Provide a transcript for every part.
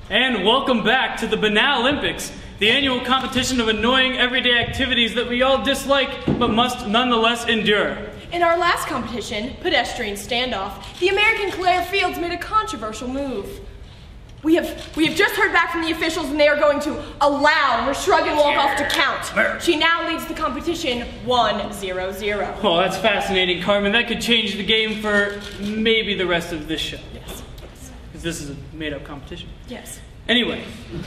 And welcome back to the Banalympics, the annual competition of annoying everyday activities that we all dislike but must nonetheless endure. In our last competition, pedestrian standoff, the American Claire Fields made a controversial move. We have just heard back from the officials and they are going to allow her shrug and walk off to count. She now leads the competition 1-0-0. Oh, that's fascinating, Carmen. That could change the game for maybe the rest of this show. Yes. Because this is a made-up competition. Yes. Anyway,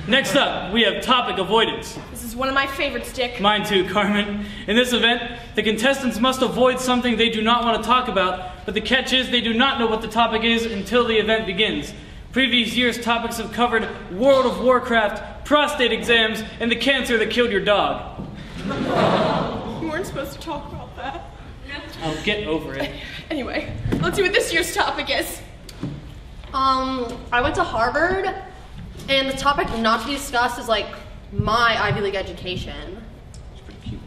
next up, we have topic avoidance. This is one of my favorites, Dick. Mine too, Carmen. In this event, the contestants must avoid something they do not want to talk about, but the catch is they do not know what the topic is until the event begins. Previous year's topics have covered World of Warcraft, prostate exams, and the cancer that killed your dog. You weren't supposed to talk about that. I'll get over it. Anyway, let's see what this year's topic is. I went to Harvard, and the topic not to be discussed is like my Ivy League education. It's pretty cute.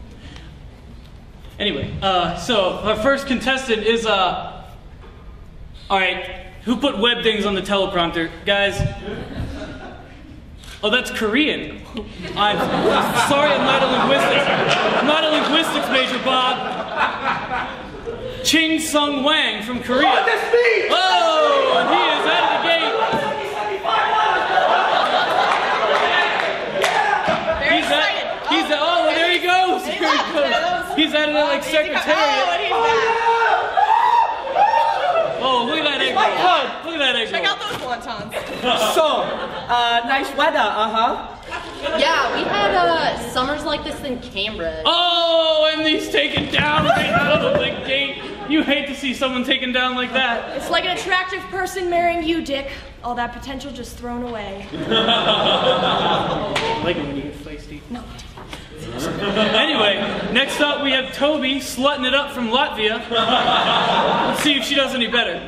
Anyway, so our first contestant is, all right, who put web things on the teleprompter? Guys? Oh, that's Korean. I'm sorry, I'm not a linguistics. I'm not a linguistics major, Bob. Ching Sung Wang from Korea. Oh, that's me! Oh, and he is out of the gate. Very excited. Oh, well, there he goes. There he goes. He's out of the like secretariat. Oh, and he's back. Oh, look at that egg roll. Look at that egg roll. Check out those wontons. So, nice weather, Yeah, we had summers like this in Cambridge. Oh, and he's taken down right out of the gate. You hate to see someone taken down like that. It's like an attractive person marrying you, Dick. All that potential just thrown away. I like it when you get feisty. No. Anyway, next up we have Toby slutting it up from Latvia. Let's see if she does any better.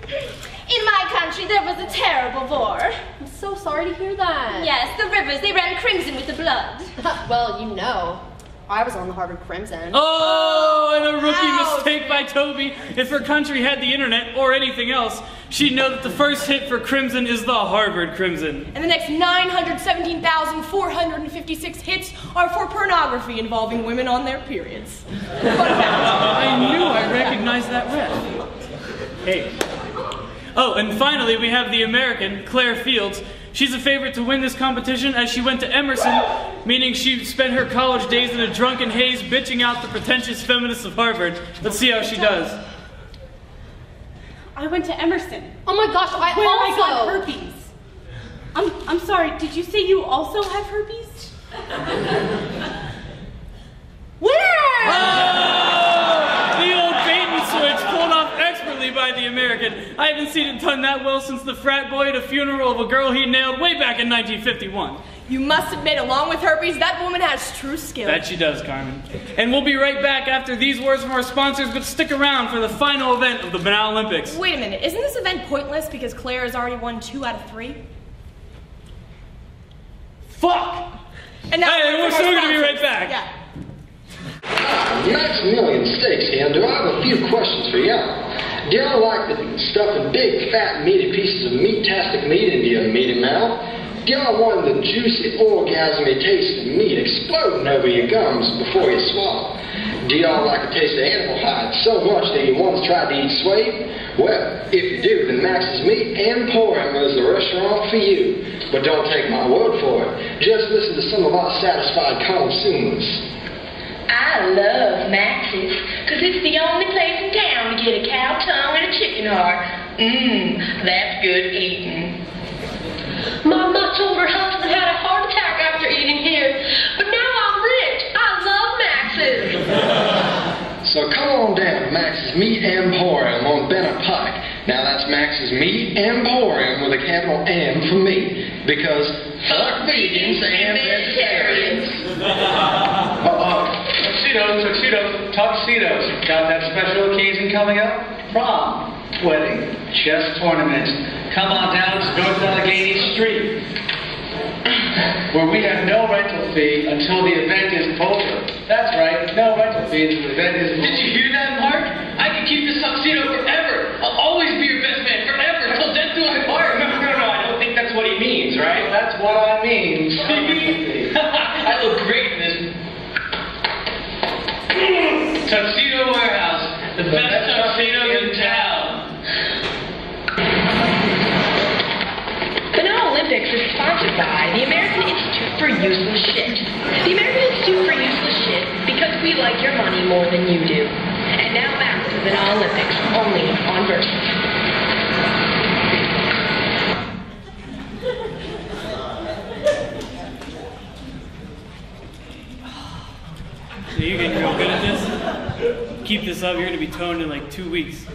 In my country, there was a terrible war. I'm so sorry to hear that. Yes, the rivers, they ran crimson with the blood. Well, you know, I was on the Harvard Crimson. Oh, and a rookie mistake by Toby. If her country had the internet or anything else, she'd know that the first hit for Crimson is the Harvard Crimson. And the next 917,456 hits are for pornography involving women on their periods. Fun fact. I knew I recognized that ref. Hey. Oh, and finally we have the American, Claire Fields. She's a favorite to win this competition as she went to Emerson, meaning she spent her college days in a drunken haze bitching out the pretentious feminists of Harvard. Let's see how she does. I went to Emerson. Oh my gosh, I got herpes. I'm sorry, did you say you also have herpes? Where? Oh, the old bait and switch pulled off expertly by the American. I haven't seen it done that well since the frat boy at a funeral of a girl he nailed way back in 1951. You must admit, along with herpes, that woman has true skill. That she does, Carmen. And we'll be right back after these words from our sponsors, but stick around for the final event of the Banalympics. Wait a minute, isn't this event pointless because Claire has already won 2 out of 3? Fuck! And now we're still going to be right back. Yeah. Maximilian Steaks here, and I have a few questions for y'all. Do y'all like the stuffing big, fat, meaty pieces of meat-tastic meat into your meaty mouth? Do y'all want the juicy, orgasmy taste of meat exploding over your gums before you swallow? Do y'all like the taste of animal hide so much that you once tried to eat suede? Well, if you do, then Max's Meat Emporium is the restaurant for you. But don't take my word for it. Just listen to some of our satisfied consumers. I love Max's, because it's the only place in town to get a cow tongue and a chicken heart. That's good eating. Mama told her husband had a heart attack after eating here, but now I'm rich. I love Max's. So come on down to Max's Meat Emporium on Benner Pike. Now that's Max's Meat Emporium with a capital M for meat, because fuck vegans and vegetarians. Tuxedos. Got that special occasion coming up? Prom, wedding, chess tournament. Come on down to North Allegheny Street, where we have no rental fee until the event is over. That's right, no rental fee until the event is over. Did you hear that, Mark? I can keep this tuxedo forever. I'll always be your best man forever until death do us part. No, I don't think that's what he means. means, right? That's what I mean. I look great in this tuxedo warehouse, the best tuxedo in town. Banalympics is sponsored by the American Institute for Useless Shit. The American Institute for Useless Shit because we like your money more than you do. And now back to Banalympics, only on Versus. So you're getting real good at this? Keep this up, you're going to be toned in like 2 weeks.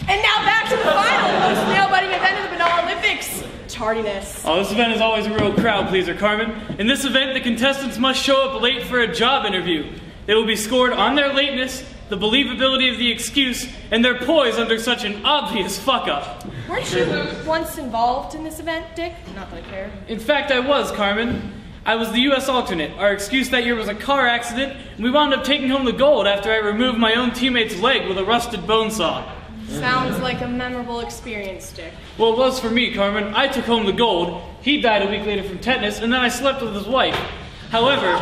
And now back to the final, most nail-biting event of the Banalympics. Tardiness. Oh, this event is always a real crowd pleaser, Carmen. In this event, the contestants must show up late for a job interview. They will be scored on their lateness, the believability of the excuse, and their poise under such an obvious fuck-up. Weren't you once involved in this event, Dick? Not that I care. In fact, I was, Carmen. I was the U.S. alternate. Our excuse that year was a car accident, and we wound up taking home the gold after I removed my own teammate's leg with a rusted bone saw. Sounds like a memorable experience, Dick. Well, it was for me, Carmen. I took home the gold. He died a week later from tetanus, and then I slept with his wife. However,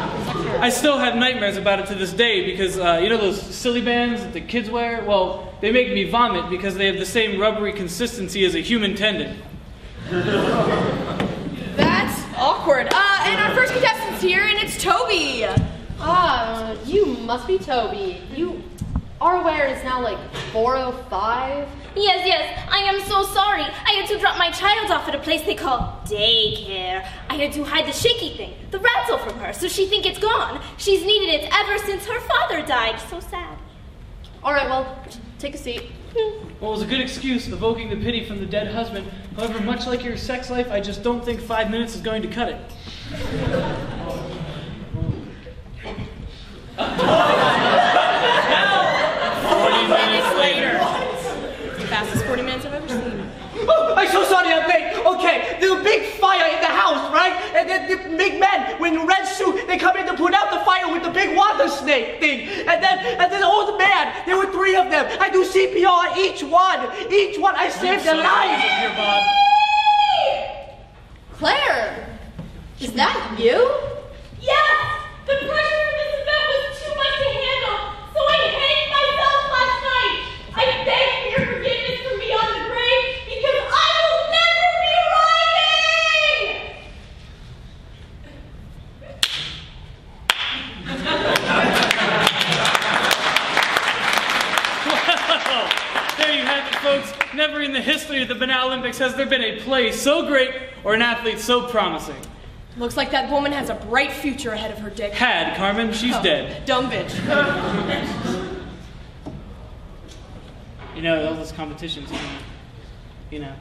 I still have nightmares about it to this day because, you know those silly bands that the kids wear? Well, they make me vomit because they have the same rubbery consistency as a human tendon. That's awkward. And our first contestant's here, and it's Toby. You must be Toby. You are aware it's now like 4:05? Yes, I am so sorry. I had to drop my child off at a place they call daycare. I had to hide the shaky thing, the rattle from her, so she think it's gone. She's needed it ever since her father died. So sad. All right, well, take a seat. Well, it was a good excuse, evoking the pity from the dead husband. However, much like your sex life, I just don't think 5 minutes is going to cut it. 40 minutes later. It's the fastest 40 minutes I've ever seen. Oh, I'm so sorry I'm late. Okay, there's a big fire in the house, right? And then the big men in red suit, they come in to put out the fire with the big water snake thing. And then the old man, there were 3 of them. I do CPR on each one. Each one, I saved their lives. Here, Bob. Claire, is that you? Yes! The pressure of this event was too much to handle, so I hanged myself last night. I beg for your forgiveness from beyond the grave because I will never be Well, there you have it, folks. Never in the history of the Banalympics has there been a play so great or an athlete so promising. Looks like that woman has a bright future ahead of her, Dick. Had, Carmen. She's dead. Dumb bitch. You know, all those competitions, you know.